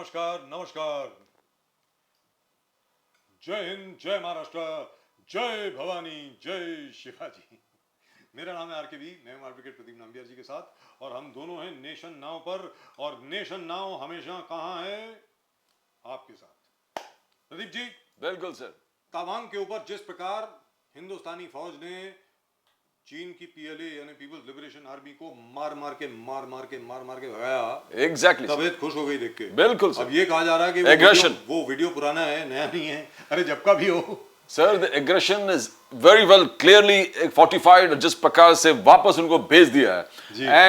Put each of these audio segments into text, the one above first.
नमस्कार नमस्कार। जय हिंद, जय महाराष्ट्र, जय भवानी, जय शिवाजी। मेरा नाम है आरकेबी, मैं हूं एडवोकेट प्रदीप नंबियार जी के साथ और हम दोनों हैं नेशन नाउ पर। और नेशन नाउ हमेशा कहां है? आपके साथ। प्रदीप जी, बिल्कुल सर। तवांग के ऊपर जिस प्रकार हिंदुस्तानी फौज ने चीन की पीएलए यानी पीपल्स लिबरेशन आर्मी को मार मार के भगाया, एग्जैक्टली तबीयत खुश हो गई देख के। बिल्कुल सर। अब ये कहा जा रहा है कि वो वीडियो पुराना है, नया नहीं है। अरे जब का भी हो sir, the aggression is very well clearly fortified, जिस प्रकार से वापस उनको भेज दिया है।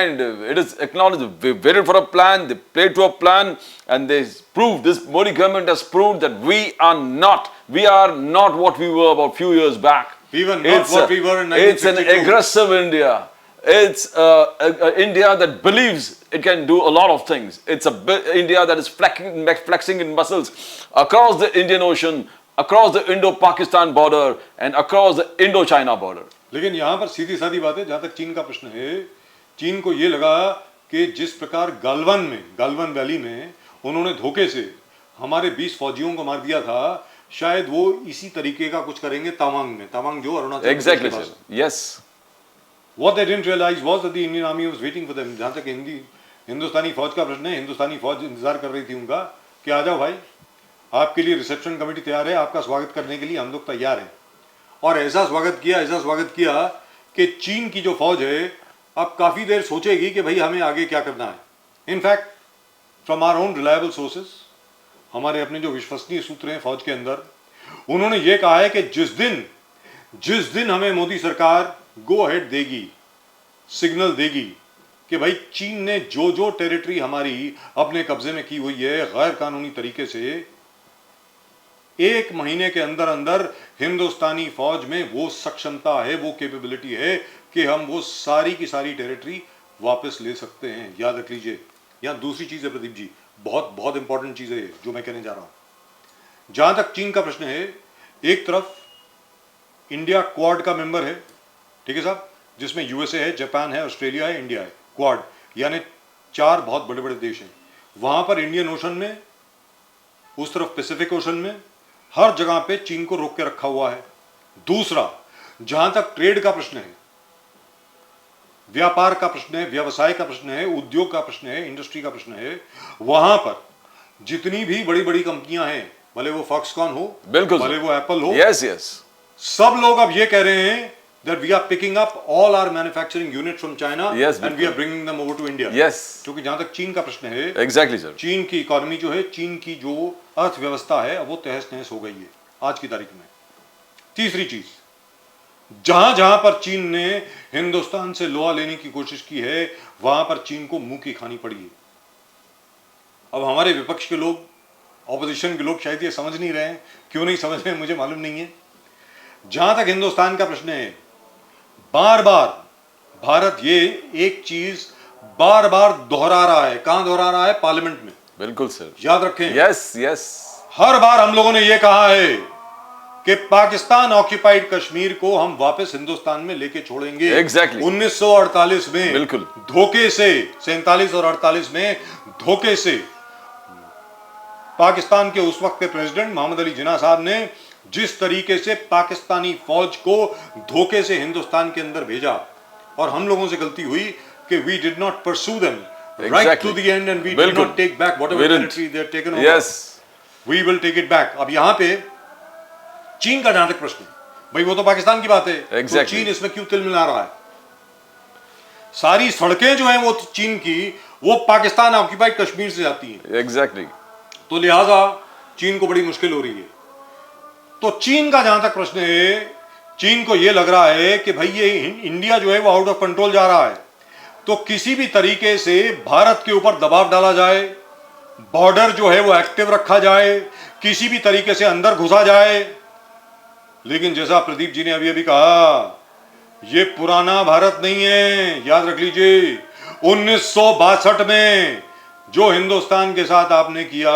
And it is acknowledged, we waited for a plan, they played to a plan and they prove, this Modi government has proved that we are not what we were about few years back. Even not what we were in 1962. It's an aggressive India. It's India that believes it can do a lot of things. It's India that is flexing in muscles across the Indian Ocean, across the Indo-Pakistan border and across the Indo-China border. लेकिन यहाँ पर सीधी सादी बात है, जहाँ तक चीन का प्रश्न है, चीन को ये लगा कि जिस प्रकार गालवन वैली में उन्होंने धोखे से हमारे 20 फौजियों को मार दिया था, शायद वो इसी तरीके का कुछ करेंगे तवांग में। तवांग जो Arunachal Exactly, sir. Yes. What they didn't realize was that the Indian army was waiting for them. जहाँ तक हिंदुस्तानी फौज का प्रश्न है, हिंदुस्तानी फौज इंतजार कर रही थी उनका कि आ जाओ भाई, आपके लिए रिसेप्शन कमेटी तैयार है, आपका स्वागत करने के लिए हम लोग तैयार हैं। और ऐसा स्वागत किया कि चीन की जो फौज है अब काफी देर सोचेगी कि भाई हमें आगे क्या करना है। In fact from our own reliable sources, हमारे अपने जो विश्वसनीय सूत्र हैं फौज के अंदर, उन्होंने ये कहा है कि जिस दिन हमें मोदी सरकार गो अहेड देगी, सिग्नल देगी कि भाई चीन ने जो टेरिटरी हमारी अपने कब्जे में की हुई है गैर कानूनी तरीके से, 1 महीने के अंदर अंदर हिंदुस्तानी फौज में वो सक्षमता है, वो कैपेबिलिटी है कि हम वो सारी की सारी टेरिटरी वापस ले सकते हैं। याद रख लीजिए। यहां दूसरी चीज है प्रदीप जी, बहुत इंपॉर्टेंट चीज है जो मैं कहने जा रहा हूं। जहां तक चीन का प्रश्न है, एक तरफ इंडिया क्वाड का मेंबर है, ठीक है साहब, जिसमें यूएसए है, जापान है, ऑस्ट्रेलिया है, इंडिया है। क्वाड यानी 4 बहुत बड़े बड़े देश हैं। वहां पर इंडियन ओशन में, उस तरफ पैसिफिक ओशन में, हर जगह पे चीन को रोक के रखा हुआ है। दूसरा, जहां तक ट्रेड का प्रश्न है, व्यापार का प्रश्न है, व्यवसाय का प्रश्न है, उद्योग का प्रश्न है, इंडस्ट्री का प्रश्न है, वहां पर जितनी भी बड़ी बड़ी कंपनियां हैं, भले वो फॉक्सकॉन हो, बिल्कुल, भले वो एप्पल हो, यस, सब लोग अब ये कह रहे हैं that we are picking up all our manufacturing units from China and we are bringing them over to India. Yes. क्योंकि जहां तक चीन का प्रश्न है, exactly sir, चीन की इकोनॉमी जो है, चीन की जो अर्थव्यवस्था है, वो तहस नहस हो गई है आज की तारीख में। तीसरी चीज, जहां पर चीन ने हिंदुस्तान से लोहा लेने की कोशिश की है, वहां पर चीन को मुंह की खानी पड़ी है। अब हमारे विपक्ष के लोग, ऑपोजिशन के लोग शायद ये समझ नहीं रहे हैं, क्यों नहीं समझ रहे मुझे मालूम नहीं है। जहां तक हिंदुस्तान का प्रश्न है, बार बार भारत ये एक चीज बार बार दोहरा रहा है। कहां दोहरा रहा है? पार्लियामेंट में। बिल्कुल सर, याद रखें। यस, हर बार हम लोगों ने ये कहा है कि पाकिस्तान ऑक्यूपाइड कश्मीर को हम वापस हिंदुस्तान में लेके छोड़ेंगे। एग्जैक्टली 1948 में बिल्कुल धोखे से, 47 और 48 में धोखे से पाकिस्तान के उस वक्त के प्रेसिडेंट मोहम्मद अली जिन्ना साहब ने जिस तरीके से पाकिस्तानी फौज को धोखे से हिंदुस्तान के अंदर भेजा, और हम लोगों से गलती हुई कि we did not pursue them right to the end and we did not take back whatever territory they had taken over. Yes, we will take it back. अब यहां पे चीन का जहां तक प्रश्न है, भाई वो तो पाकिस्तान की बात है, तो चीन इसमें क्यों तिल मिला रहा है? सारी सड़कें जो हैं वो चीन की, वो पाकिस्तान ऑक्यूपाइड कश्मीर से जाती हैं। एग्जैक्टली। तो लिहाजा चीन को बड़ी मुश्किल हो रही है। तो चीन का जहां तक प्रश्न है, चीन को यह लग रहा है कि भाई ये इंडिया जो है वो आउट ऑफ कंट्रोल जा रहा है, तो किसी भी तरीके से भारत के ऊपर दबाव डाला जाए, बॉर्डर जो है वो एक्टिव रखा जाए, किसी भी तरीके से अंदर घुसा जाए। लेकिन जैसा प्रदीप जी ने अभी कहा, ये पुराना भारत नहीं है। याद रख लीजिए, 1962 में जो हिंदुस्तान के साथ आपने किया,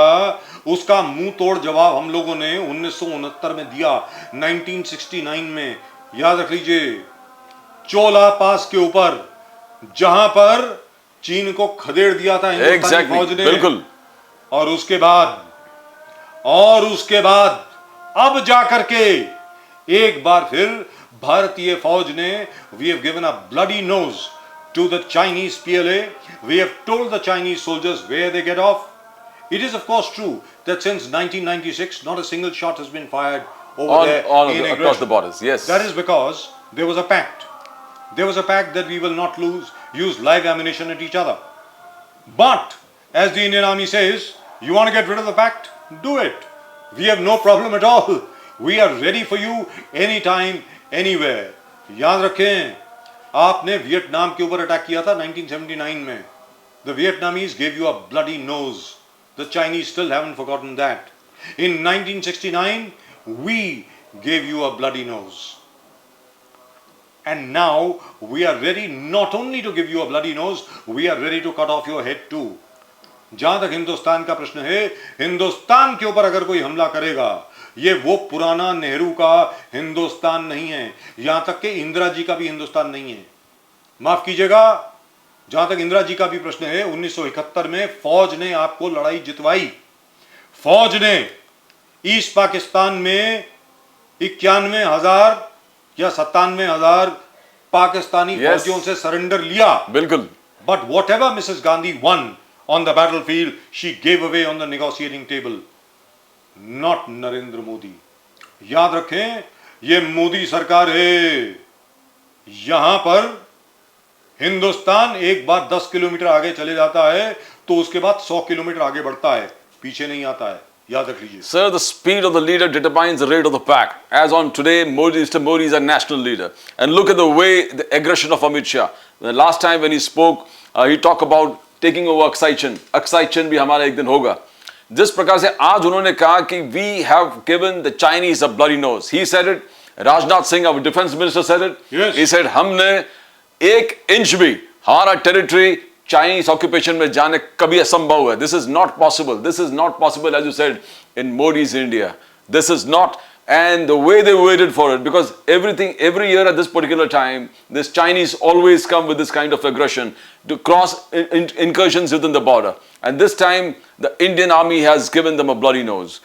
उसका मुंह तोड़ जवाब हम लोगों ने 1969 में दिया, 1969 में। याद रख लीजिए, चोला पास के ऊपर, जहां पर चीन को खदेड़ दिया था हिंदुस्तानी फौज ने। बिल्कुल। और उसके बाद अब जाकर के एक बार फिर भारतीय फौज ने we have given a bloody nose to the Chinese PLA. We have told the Chinese soldiers where they get off. It is of course true that since 1996 not a single shot has been fired over there across the borders. Yes, that is because there was a pact. There was a pact that we will not use live ammunition at each other. But as the Indian Army says, you want to get rid of the pact? Do it. We have no problem at all. We are ready for you anytime, anywhere. याद रखें, आपने Vietnam के ऊपर attack किया था 1979 में. The Vietnamese gave you a bloody nose. The Chinese still haven't forgotten that. In 1969, we gave you a bloody nose. And now we are ready not only to give you a bloody nose, we are ready to cut off your head too. जहां तक हिंदुस्तान का प्रश्न है, हिंदुस्तान के ऊपर अगर कोई हमला करेगा, ये वो पुराना नेहरू का हिंदुस्तान नहीं है, यहां तक कि इंदिरा जी का भी हिंदुस्तान नहीं है. माफ कीजिएगा, जहां तक इंदिरा जी का भी प्रश्न है, 1971 में फौज ने आपको लड़ाई जितवाई. फौज ने ईस्ट पाकिस्तान में 91,000 या 97,000 पाकिस्तानी फौजियों से सरेंडर लिया. बिल्कुल. But what ever Mrs Gandhi one on the battlefield, she gave away on the negotiating table. Not Narendra Modi. याद रखें, ये मोदी सरकार है. यहां पर हिंदुस्तान एक बार 10 किलोमीटर आगे चले जाता है तो उसके बाद 100 किलोमीटर आगे बढ़ता है, पीछे नहीं आता है. याद रख लीजिए. Sir, the speed of the leader determines the rate of the pack. As on today, Mr. Modi is a national leader. And look at the way, the aggression of Amit Shah. The last time when he spoke, he talked about taking over Aksai Chin. Aksai Chin भी हमारा एक दिन होगा. जिस प्रकार से आज उन्होंने कहा कि we have given the Chinese a bloody nose. He said it. Rajnath Singh, our defense minister, said it. Yes. He said हमने एक इंच भी हमारा टेरिटरी चाइनीज ऑक्यूपेशन में जाने कभी असंभव है. This is not possible. This is not possible as you said in Modi's India. This is not. And the way they waited for it, because every year at this particular time, this Chinese always come with this kind of aggression to cross incursions within the border. And this time, the Indian army has given them a bloody nose.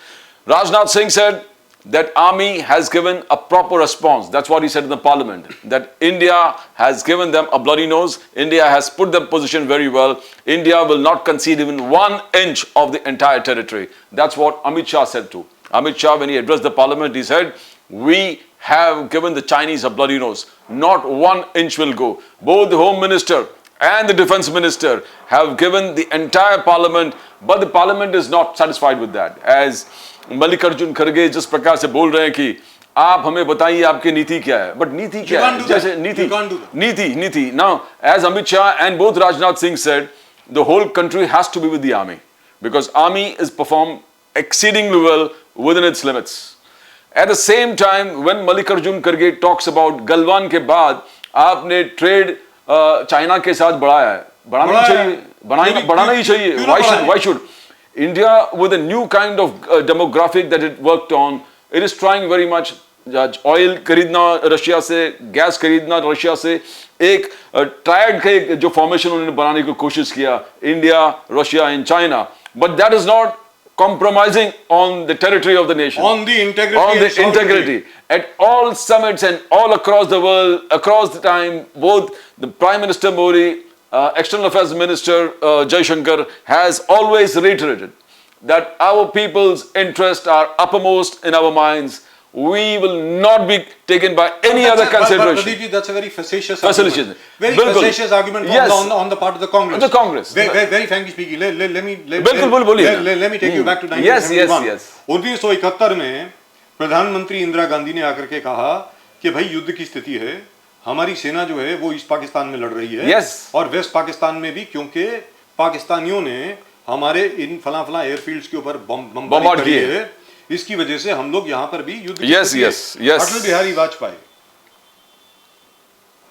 Rajnath Singh said that army has given a proper response. That's what he said in the parliament. That India has given them a bloody nose. India has put them positioned very well. India will not concede even 1 inch of the entire territory. That's what Amit Shah said too. Amit Shah, when he addressed the parliament, he said, we have given the Chinese a bloody nose. Not 1 inch will go. Both the home minister and the defense minister have given the entire parliament, but the parliament is not satisfied with that. As Mallikarjun खड़गे जिस प्रकार से बोल रहे हैं कि आप हमें बताइए आपकी नीति क्या है, बट नीति क्या है, जैसे नीति. Now, as Amit Shah and both Rajnath Singh said, the whole country has to be with the army, because army is performed exceedingly well within its limits. At the same time, when Mallikarjun Kharge talks about Galwan के बाद आपने trade China के साथ बढ़ाया है, बढ़ाना ही चाहिए. Why should India, with a new kind of demographic that it worked on, it is trying very much. Oil खरीदना रशिया से, गैस खरीदना रशिया से, एक ट्रायड के जो फॉर्मेशन उन्होंने बनाने की कोशिश किया, India, Russia and China, but that is not compromising on the territory of the nation, on the integrity. At all summits and all across the world, across the time, both the Prime Minister Modi, External Affairs Minister Jaishankar has always reiterated that our people's interests are uppermost in our minds. We will not be taken by any other consideration. Pradeep ji, that's a very facetious argument. Very facetious argument on the part of the Congress. The Congress. Very frankly speaking, let me take you back to 1971. Yes. 1971 में प्रधानमंत्री इंदिरा गांधी ने आकर के कहा कि भाई युद्ध की स्थिति है, हमारी सेना जो है वो ईस्ट पाकिस्तान में लड़ रही है, और वेस्ट पाकिस्तान में भी, क्योंकि पाकिस्तानियों ने हमारे इन फला एयरफील्ड्स के ऊपर बमबार्ड किए है, इसकी वजह से हम लोग यहां पर भी युद्ध. अटल बिहारी वाजपेयी,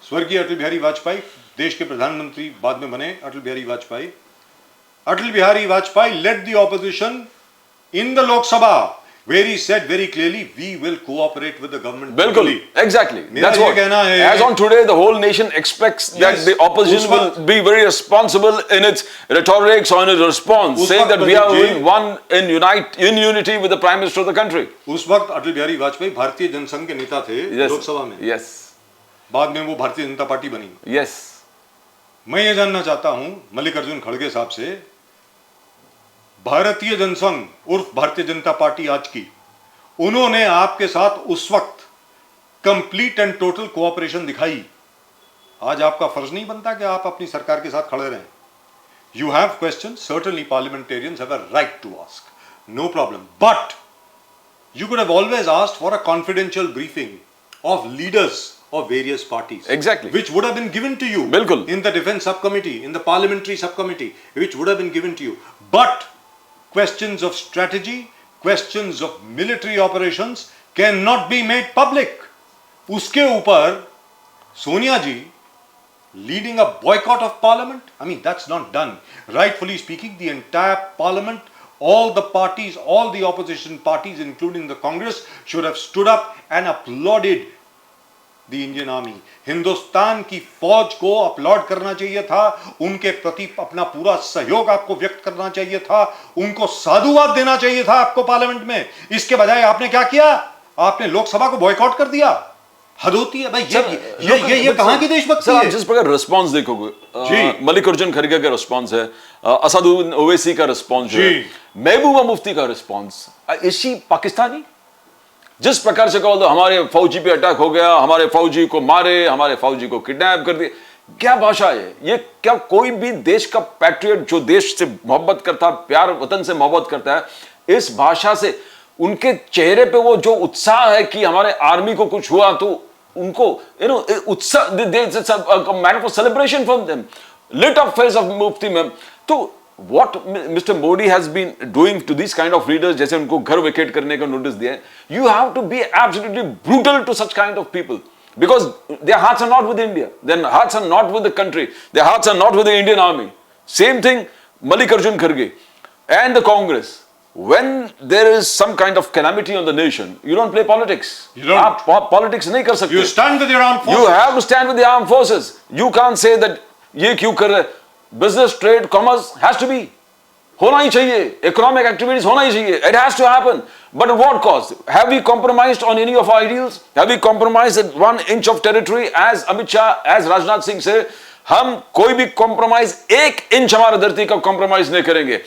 स्वर्गीय अटल बिहारी वाजपेयी देश के प्रधानमंत्री बाद में बने. Atal Bihari Vajpayee led the opposition in the Lok Sabha where he said very clearly, we will cooperate with the government. बिल्कुल, totally. exactly. मेरा That's ये what. कहना है, As on today, the whole nation expects that Yes, the opposition उस will वक्त- be very responsible in its rhetorics or in its response, उस saying वक्त that we are Pradeep ji- one in unity with the Prime Minister of the country. उस वक्त अटल बिहारी वाजपेयी भारतीय जनसंघ के नेता थे लोकसभा में। Yes. बाद में वो भारतीय जनता पार्टी बनी। Yes. मैं ये जानना चाहता हूं मल्लिकार्जुन खड़गे साहब से, भारतीय जनसंघ उर्फ भारतीय जनता पार्टी आज की, उन्होंने आपके साथ उस वक्त कंप्लीट एंड टोटल कोऑपरेशन दिखाई। आज आपका फर्ज नहीं बनता कि आप अपनी सरकार के साथ खड़े रहें? You have question, certainly parliamentarians have a right to ask, no problem, but you could have always asked for a confidential briefing of leaders of various parties. Exactly. Which would have been given to you. बिल्कुल. In the defense subcommittee, in the parliamentary subcommittee, which would have been given to you. But questions of strategy, questions of military operations cannot be made public. उसके ऊपर सोनिया जी leading a boycott of parliament, I mean that's not done. Rightfully speaking, the entire parliament, all the parties, all the opposition parties, including the Congress, should have stood up and applauded the Indian Army. Hindustan की फौज को applaud करना चाहिए था, उनके प्रति अपना पूरा सहयोग आपको व्यक्त करना चाहिए था, उनको साधुवाद देना चाहिए था आपको पार्लियामेंट में। इसके बजाय आपने क्या किया? आपने लोकसभा को बॉयकॉट कर दिया। हद होती है भाई, ये कहां की देशभक्ति है? जिस प्रकार रिस्पांस देखोगे, मल्लिकार्जुन खड़गे का रिस्पांस है, असदुद्दीन ओवैसी का रिस्पांस है, महबूबा मुफ्ती का रिस्पांस, इसी पाकिस्तानी जिस प्रकार से कहो तो हमारे फौजी पे अटैक हो गया, हमारे फौजी को मारे, हमारे फौजी को किडनैप कर दिए, क्या भाषा है ये? क्या कोई भी देश का पैट्रियट जो देश से मोहब्बत करता है, प्यार वतन से मोहब्बत करता है, इस भाषा से उनके चेहरे पे वो जो उत्साह है कि हमारे आर्मी को कुछ हुआ तो उनको उत्साह, matter for celebration from them, lit up face of Mufti ma'am. तो what Mr. Modi has been doing to these kind of leaders, जैसे उनको घर वेकेट करने का नोटिस दिया है, you have to be absolutely brutal to such kind of people because their hearts are not with India, their hearts are not with the country, their hearts are not with the Indian army. Same thing Mallikarjun Kharge and the Congress. When there is some kind of calamity on the nation, you don't play politics. You don't. आप politics नहीं कर सकते. You stand with your armed forces. You have to stand with the armed forces. You can't say that ये क्यों कर रहे? Business, trade, commerce has to be. होना ही चाहिए. Economic activities होना ही चाहिए. It has to happen. But at what cost? Have we compromised on any of our ideals? Have we compromised at 1 inch of territory? As Amit Shah, as Rajnath Singh say, हम कोई भी compromise 1 inch हमारे धरती का compromise नहीं करेंगे.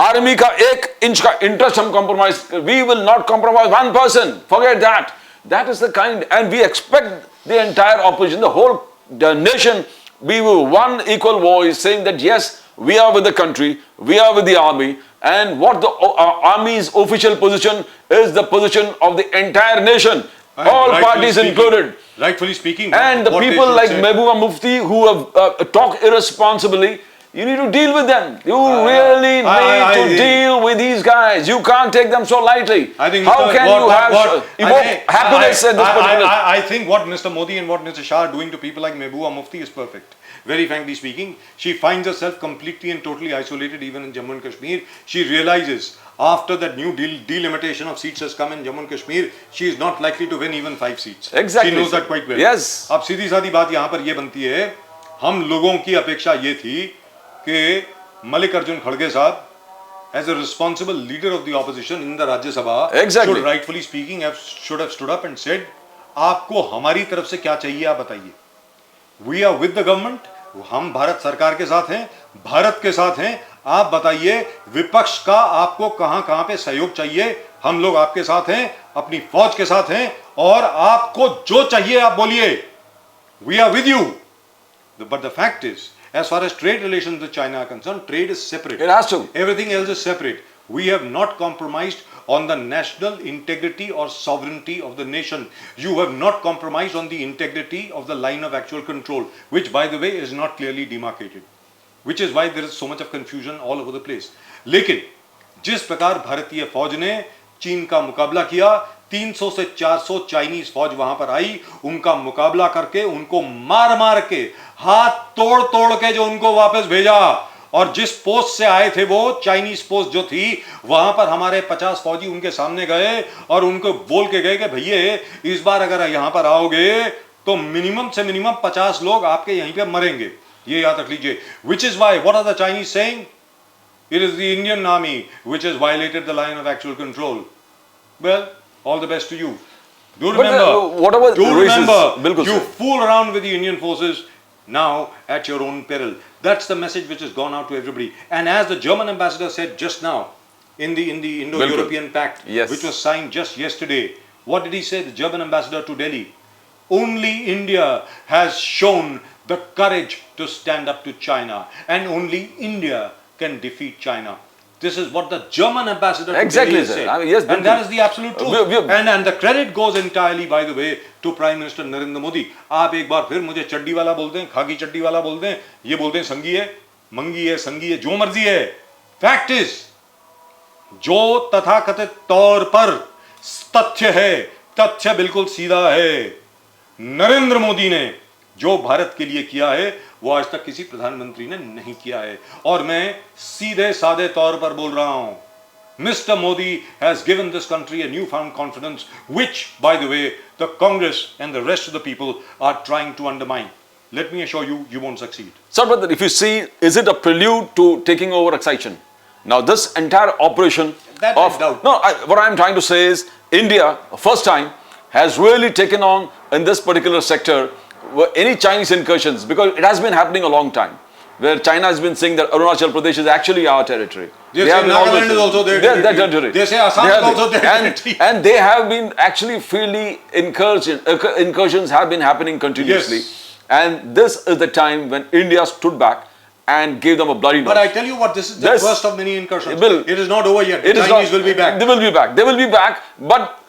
Army का 1 inch का interest हम compromise, we will not compromise 1%. Forget that. That is the kind, and we expect the entire opposition, the nation, be with one equal voice saying that yes, we are with the country, we are with the army, and what the army's official position is the position of the entire nation, and all parties included. Rightfully speaking. And the people like Mehbooba Mufti who have talked irresponsibly, you need to deal with them. You really need to deal with these guys. You can't take them so lightly. I think how can you evoke happiness at this particular? I think what Mr. Modi and what Mr. Shah are doing to people like Mehbooba Mufti is perfect. Very frankly speaking, she finds herself completely and totally isolated even in Jammu and Kashmir. She realizes after that new delimitation of seats has come in Jammu and Kashmir, she is not likely to win even 5 seats. Exactly. She knows that quite well. Yes. अब सीधी सादी बात यहाँ पर ये बनती है, हम लोगों की अपेक्षा ये थी कि मल्लिकार्जुन खड़गे साहब as a responsible leader of the opposition in the Rajya Sabha should rightfully speaking should have stood up and said आपको हमारी तरफ से क्या चाहिए आप बताइए. We are with the government, हम भारत सरकार के साथ हैं, भारत के साथ हैं, आप बताइए विपक्ष का आपको कहां पे सहयोग चाहिए, हम लोग आपके साथ हैं, अपनी फौज के साथ हैं और आपको जो चाहिए आप बोलिए. We are with you. But the fact is, as far as trade relations with China are concerned, trade is separate. It has to. Everything else is separate. We have not compromised on the national integrity or sovereignty of the nation. You have not compromised on the integrity of the line of actual control, which by the way is not clearly demarcated. Which is why there is so much of confusion all over the place. लेकिन जिस प्रकार भारतीय फौज ने चीन का मुकाबला किया, 300 से 400 चाइनीज फौज वहां पर आई, उनका मुकाबला करके उनको मार के हाथ तोड़ के जो उनको वापस भेजा, और जिस पोस्ट से आए थे वो चाइनीज पोस्ट जो थी, वहां पर हमारे 50 फौजी उनके सामने गए और उनको बोल के गए कि भैया इस बार अगर यहां पर आओगे तो मिनिमम से मिनिमम 50 लोग आपके यहीं पे मरेंगे, ये याद रख लीजिए. Which is why what are the Chinese saying? It is the Indian army which has violated the line of actual control. Well, all the best to you. Do remember, you fool around with the Indian forces now at your own peril. That's the message which has gone out to everybody. And as the German ambassador said just now, in the Indo-European Pact, which was signed just yesterday, what did he say, the German ambassador to Delhi? Only India has shown the courage to stand up to China, and only India can defeat China. This is what the German ambassador exactly said. I mean, yes, and that is the absolute truth. And the credit goes entirely, by the way, to Prime Minister Narendra Modi. आप एक बार फिर मुझे चड्डी वाला बोलते हैं, खाकी चड्डी वाला बोलते हैं, ये बोलते हैं संगी है, मंगी है, संगी है, जो मर्जी है. Fact is, जो तथाकथित तौर पर तथ्य है, तथ्य बिल्कुल सीधा है. नरेंद्र मोदी ने जो भारत के लिए किया है वो आज तक किसी प्रधानमंत्री ने नहीं किया है. और मैं सीधे साधे तौर पर बोल रहा हूं, Mr. Modi has given this country a newfound confidence, which, by the way, the Congress and the rest of the people are trying to undermine. Let me assure you, you won't succeed. Sir, but if you see, is it a prelude to taking over excision? Now, this entire operation that of... doubt. No, what I'm trying to say is, India, first time, has really taken on in this particular sector any Chinese incursions, because it has been happening a long time, where China has been saying that Arunachal Pradesh is actually our territory. They say Nagaland is also their territory. They say Assam is also their territory. And they have been actually freely incursions have been happening continuously. Yes. And this is the time when India stood back and gave them a bloody nose. But I tell you what, this is the first of many incursions. It is not over yet. The Chinese will be back. They will be back. They will be back. But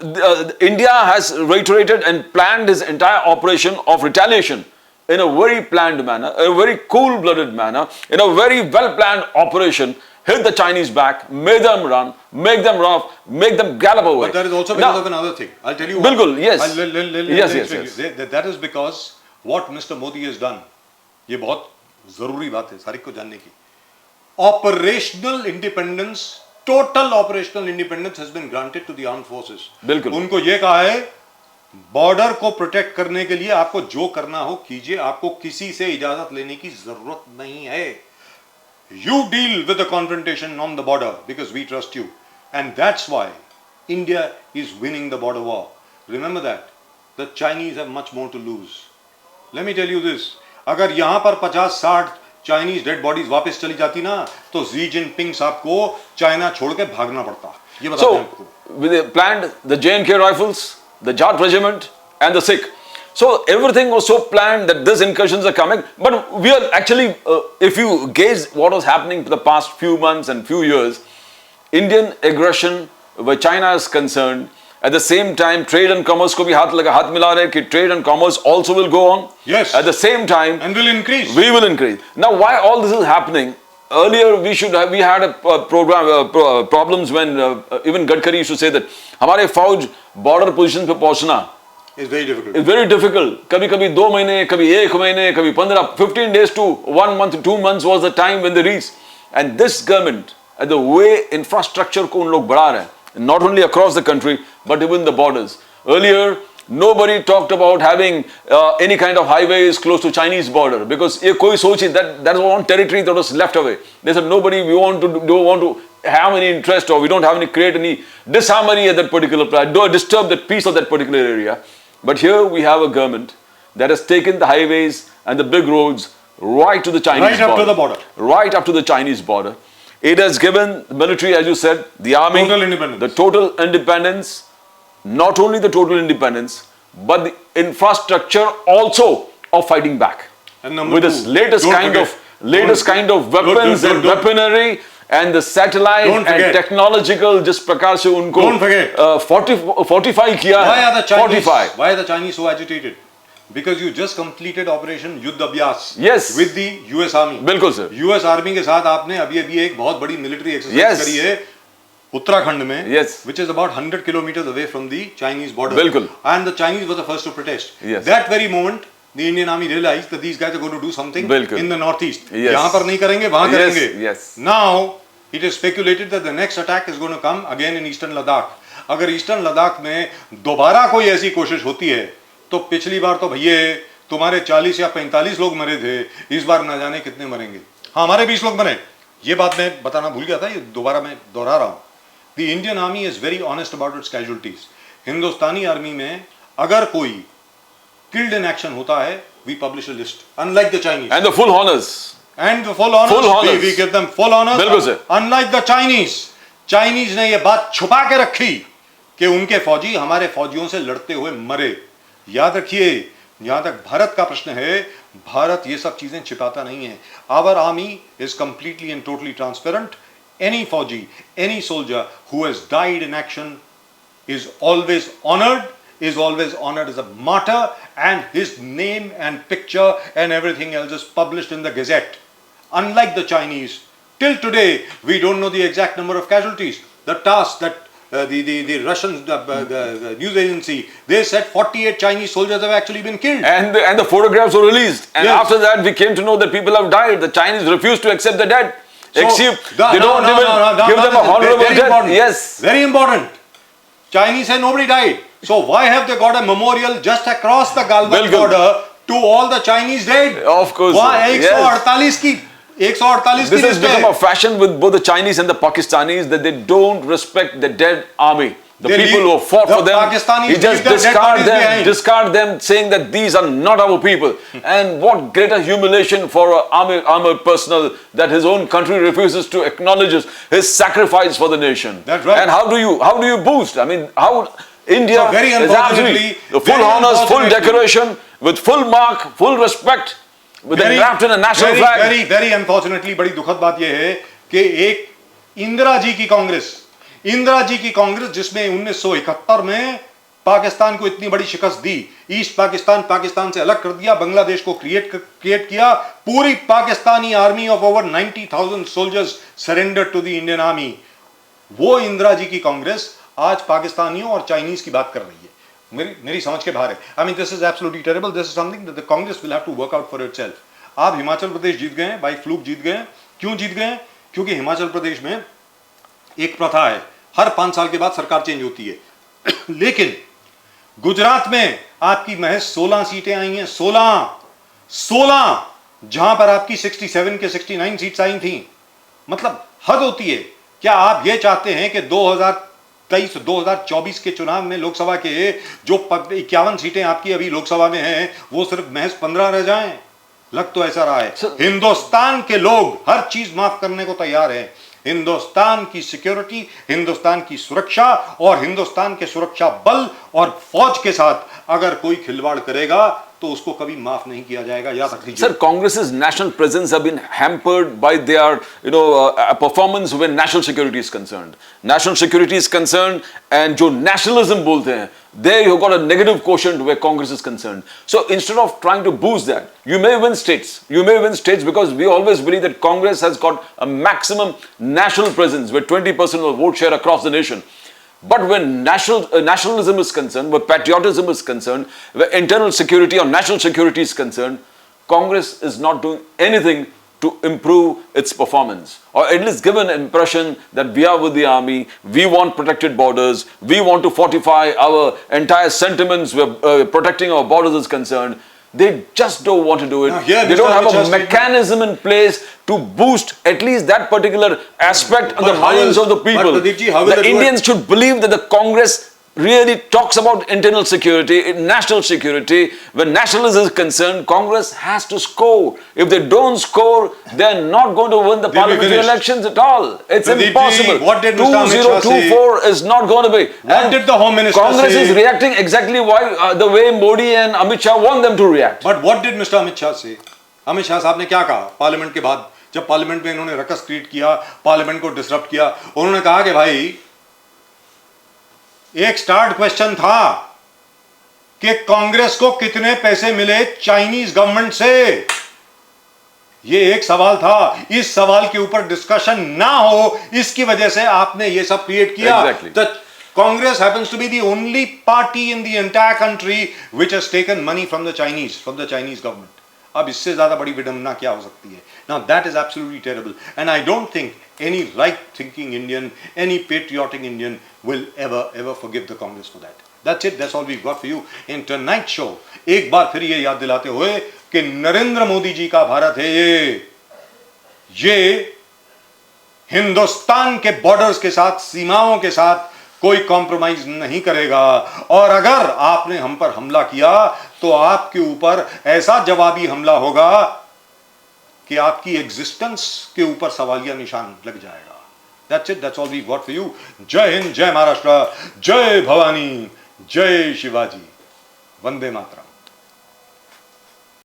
India has reiterated and planned this entire operation of retaliation in a very planned manner, a very cool-blooded manner, in a very well-planned operation. Hit the Chinese back, make them run, make them run off, make them gallop away. But that is also because of another thing. I'll tell you what. Bilkul, yes. Yes. That is because what Mr. Modi has done, ये बहुत जरूरी बात है सारी को जानने की. Operational independence, total operational independence has been granted to the armed forces. बिल्कुल. उनको ये कहा है, बॉर्डर को प्रोटेक्ट करने के लिए आपको जो करना हो कीजिए, आपको किसी से इजाजत लेने की जरूरत नहीं है. You deal with the confrontation on the border because we trust you, and that's why India is winning the border war. Remember that. The Chinese have much more to lose. Let me tell you this. अगर यहां पर 50-60 Chinese dead bodies वापस चली जाती ना, तो Xi Jinping साहब को चाइना छोड़ के भागना पड़ता. ये बताते हैं आपको. They planned the J&K rifles, the Jat regiment, and the Sikh. So everything was so planned that these incursions are coming. But we are actually, if you gauge what was happening for the past few months and few years, Indian aggression where China is concerned, at the same time trade and commerce को भी हाथ मिला रहे कि trade and commerce also will go on. Yes. At the same time, and will increase. We will increase. Now, why all this is happening? Earlier, we had a problems when even Gadkari used to say that हमारे फौज border positions पे पहुंचना is very difficult. It's very difficult. कभी 2 महीने, कभी 1 महीने, कभी 15 days to 1 month, 2 months was the time when they reach. And this government, the way infrastructure को उन लोग बढ़ा रहे हैं, not only across the country, but even the borders. Earlier, nobody talked about having any kind of highways close to Chinese border because ये कोई सोची that is one territory that was left away. They said nobody, we don't want to have any interest or we don't have any create any disharmony at that particular place, don't disturb the peace of that particular area. But here we have a government that has taken the highways and the big roads right to the Chinese border. Right up to the border. Right up to the Chinese border. It has given the military, as you said, the army, total independence. The total independence, not only the total independence, but the infrastructure also of fighting back. And number with two, this latest kind of weapons and weaponry and the satellite and technological just प्रकार से उनको don't forget fortify किया है. Why are the Chinese so agitated? Because you just completed operation युद्ध अभ्यास. Yes. With the US Army. बिल्कुल sir. US Army के साथ आपने अभी एक बहुत बड़ी military exercise करी है उत्तराखंड में. Yes. Which is about 100 kilometers away from the Chinese border. बिल्कुल. And the Chinese were the first to protest. Yes. That very moment the Indian army realized that these guys are going to do something बिल्कुल. in the northeast. Yes. यहाँ पर नहीं करेंगे, वहाँ Yes, करेंगे. yes. Now it is speculated that the next attack is going to come again in eastern Ladakh. अगर eastern Ladakh में दोबारा कोई ऐसी कोशिश होती है तो पिछली बार तो भैया तुम्हारे 40 या 45 लोग मरे थे, इस बार ना जाने कितने मरेंगे. हाँ, हमारे 20 लोग मरे. ये बात मैं बताना भूल गया था, ये दोबारा मैं दोहरा रहा हूँ. The Indian army is very honest about its casualties. Hindustani army में अगर कोई killed in action होता है, we publish a list. Unlike the Chinese. And the full honors. And the full honors. Full honors. We give them full honors. बिल्कुल sir. Unlike the Chinese. Chinese ने ये बात छुपा के रखी कि उनके फौजी हमारे फौजियों से लड़ते हुए मरे. याद रखिए, जहां तक भारत का प्रश्न है, भारत ये सब चीजें छिपाता नहीं है. Our army is completely and totally transparent. Any Fauji, any soldier who has died in action is always honored as a martyr, and his name and picture and everything else is published in the Gazette. Unlike the Chinese, till today we don't know the exact number of casualties. The task that the Russian the news agency, they said 48 Chinese soldiers have actually been killed. And the photographs were released. And Yes. after that, we came to know that people have died. The Chinese refused to accept the dead. So, They don't even give them a honorable very death. important. Yes. Very important. Chinese say nobody died. So why have they got a memorial just across the Galwan बिल्कुल. border to all the Chinese dead? Of course. वहाँ Yes. 148 की 148 This की has list become है. a fashion with both the Chinese and the Pakistanis that they don't respect the dead army. The They people leave- who fought the for them, Pakistanis he just leave their dead bodies behind. discard them, saying that these are not our people. And what greater humiliation for an armored personnel that his own country refuses to acknowledge his sacrifice for the nation. That's right. And how do you boost? I mean, how India So very is unfortunately, absolutely the full very honors, full unfortunately- decoration, with full mark, full respect, with the draft in a national flag. very unfortunately बड़ी दुखद बात यह है कि एक इंदिरा जी की कांग्रेस जिसमें 1971 में पाकिस्तान को इतनी बड़ी शिकस्त दी, ईस्ट पाकिस्तान से अलग कर दिया, बांग्लादेश को क्रिएट किया, पूरी Pakistani army of over 90,000 soldiers surrender to the Indian army. वो इंदिरा जी की कांग्रेस आज पाकिस्तानियों और चाइनीज की बात कर रही है. मेरी समझ के बाहर है. I mean this is absolutely terrible. This is something that the Congress will have to work out for itself. आप हिमाचल प्रदेश जीत गए, बाई फ्लूक जीत गए. क्यों जीत गए? क्योंकि हिमाचल प्रदेश में एक प्रथा है, हर 5 साल के बाद सरकार चेंज होती है. लेकिन गुजरात में आपकी महज 16 सीटें आई हैं. 16 जहां पर आपकी 67 के 69 सीट्स आई थी. मतलब हद होती है. क्या आप ये चाहते हैं कि 2024 के चुनाव में लोकसभा के जो 51 सीटें आपकी अभी लोकसभा में हैं वो सिर्फ महज 15 रह जाएं? लग तो ऐसा रहा है. हिंदुस्तान के लोग हर चीज माफ करने को तैयार हैं. हिंदुस्तान की सिक्योरिटी, हिंदुस्तान की सुरक्षा और हिंदुस्तान के सुरक्षा बल और फौज के साथ अगर कोई खिलवाड़ करेगा तो उसको कभी माफ नहीं किया जाएगा. याद रखिए. Sir, Congress's national presence have been hampered by their, performance when national security is concerned. National security is concerned, and जो nationalism बोलते हैं, there you got a negative quotient where Congress is concerned. So instead of trying to boost that, you may win states because we always believe that Congress has got a maximum national presence with 20% of the vote share across the nation. But when nationalism is concerned, where patriotism is concerned, where internal security or national security is concerned, Congress is not doing anything to improve its performance, or at least give an impression that we are with the army, we want protected borders, we want to fortify our entire sentiments where protecting our borders is concerned. They just don't want to do it. They don't have a mechanism in place to boost at least that particular aspect of the minds of the people. The Indians should believe that the Congress really talks about internal security, national security. When nationalism is concerned, Congress has to score. If they don't score, they're not going to win the parliamentary elections at all. It's impossible. What did Mr. Amit Shah say? 2024 is not going to be. What did the Home Minister Congress say? is reacting exactly the way Modi and Amit Shah want them to react. But what did Mr. Amit Shah say? Amit Shah साहब ने क्या कहा parliament के बाद, जब parliament में इन्होंने ruckus create किया, पार्लियामेंट को डिसरप्ट किया? उन्होंने कहा कि भाई एक स्टार्ट क्वेश्चन था कि कांग्रेस को कितने पैसे मिले चाइनीज गवर्नमेंट से. ये एक सवाल था. इस सवाल के ऊपर डिस्कशन ना हो, इसकी वजह से आपने ये सब क्रिएट किया. Exactly. Congress happens to be the only party in the entire country which has taken money from the Chinese government. अब इससे ज्यादा बड़ी विडंबना क्या हो सकती है? Now that is absolutely terrible, and I don't think any right-thinking Indian, any patriotic Indian will ever forgive the Congress for that. That's it. That's all we've got for you in tonight's show. एक बार फिर ये याद दिलाते हुए कि नरेंद्र मोदी जी का भारत है ये हिंदुस्तान के बॉर्डर्स के साथ, सीमाओं के साथ कोई कॉम्प्रोमाइज नहीं करेगा, और अगर आपने हम पर हमला किया तो आपके ऊपर ऐसा जवाबी हमला होगा कि आपकी एग्जिस्टेंस के ऊपर सवालिया निशान लग जाएगा. That's it. That's all we've got for you. जय हिंद, जय महाराष्ट्र, जय भवानी, जय शिवाजी, वंदे मातरम.